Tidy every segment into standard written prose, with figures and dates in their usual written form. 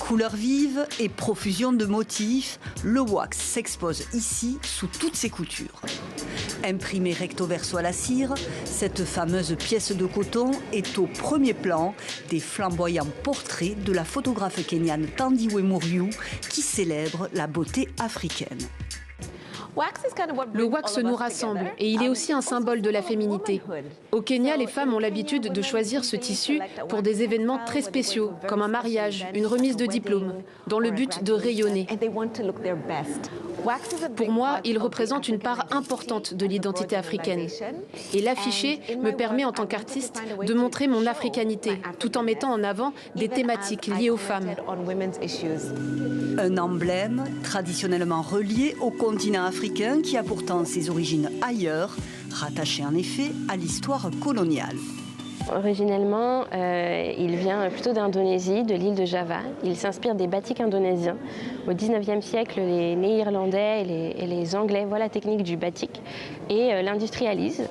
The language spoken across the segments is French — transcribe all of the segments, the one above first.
Couleurs vives et profusion de motifs, le wax s'expose ici sous toutes ses coutures. Imprimée recto verso à la cire, cette fameuse pièce de coton est au premier plan des flamboyants portraits de la photographe kenyane Thandiwe Muriu qui célèbre la beauté africaine. Le wax nous rassemble et il est aussi un symbole de la féminité. Au Kenya, les femmes ont l'habitude de choisir ce tissu pour des événements très spéciaux, comme un mariage, une remise de diplôme, dans le but de rayonner. Pour moi, il représente une part importante de l'identité africaine. Et l'afficher me permet, en tant qu'artiste, de montrer mon africanité, tout en mettant en avant des thématiques liées aux femmes. Un emblème traditionnellement relié au continent africain qui a pourtant ses origines ailleurs, rattaché en effet à l'histoire coloniale. Originellement, il vient plutôt d'Indonésie, de l'île de Java. Il s'inspire des batiks indonésiens. Au XIXe siècle, les Néerlandais et les Anglais voient la technique du batik et l'industrialisent.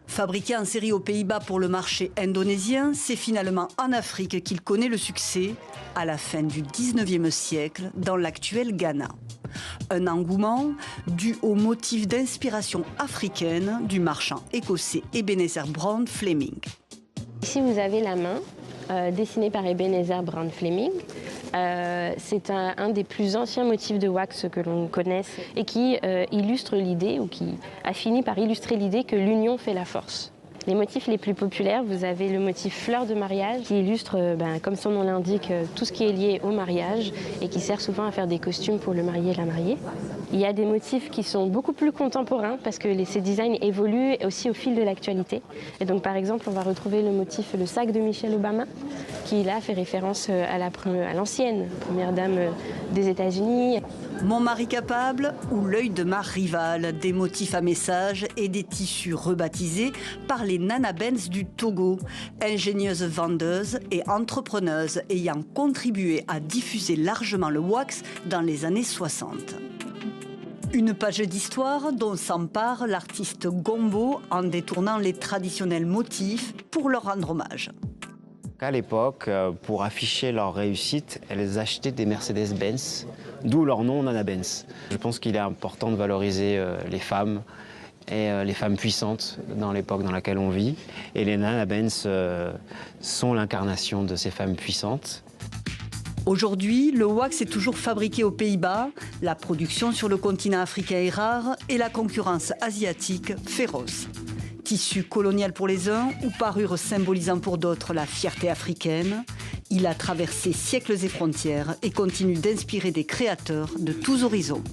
Fabriqué en série aux Pays-Bas pour le marché indonésien, c'est finalement en Afrique qu'il connaît le succès à la fin du XIXe siècle dans l'actuel Ghana. Un engouement dû aux motifs d'inspiration africaine du marchand écossais Ebenezer Brown Fleming. Ici, vous avez la main, dessinée par Ebenezer Brown Fleming. C'est un des plus anciens motifs de wax que l'on connaisse et qui illustre l'idée, ou qui a fini par illustrer l'idée que l'union fait la force. Les motifs les plus populaires, vous avez le motif fleur de mariage qui illustre, comme son nom l'indique, tout ce qui est lié au mariage et qui sert souvent à faire des costumes pour le marié et la mariée. Il y a des motifs qui sont beaucoup plus contemporains parce que ces designs évoluent aussi au fil de l'actualité. Et donc par exemple, on va retrouver le motif le sac de Michelle Obama qui là fait référence à l'ancienne première dame des États-Unis. Mon mari capable ou l'œil de ma rivale, des motifs à message et des tissus rebaptisés par les Nana Benz du Togo, ingénieuses vendeuses et entrepreneuses ayant contribué à diffuser largement le wax dans les années 60. Une page d'histoire dont s'empare l'artiste Gombo en détournant les traditionnels motifs pour leur rendre hommage. À l'époque, pour afficher leur réussite, elles achetaient des Mercedes-Benz, d'où leur nom Nana Benz. Je pense qu'il est important de valoriser les femmes et les femmes puissantes dans l'époque dans laquelle on vit. Et les Nana Benz sont l'incarnation de ces femmes puissantes. Aujourd'hui, le wax est toujours fabriqué aux Pays-Bas, la production sur le continent africain est rare et la concurrence asiatique féroce. Tissu colonial pour les uns ou parure symbolisant pour d'autres la fierté africaine, il a traversé siècles et frontières et continue d'inspirer des créateurs de tous horizons.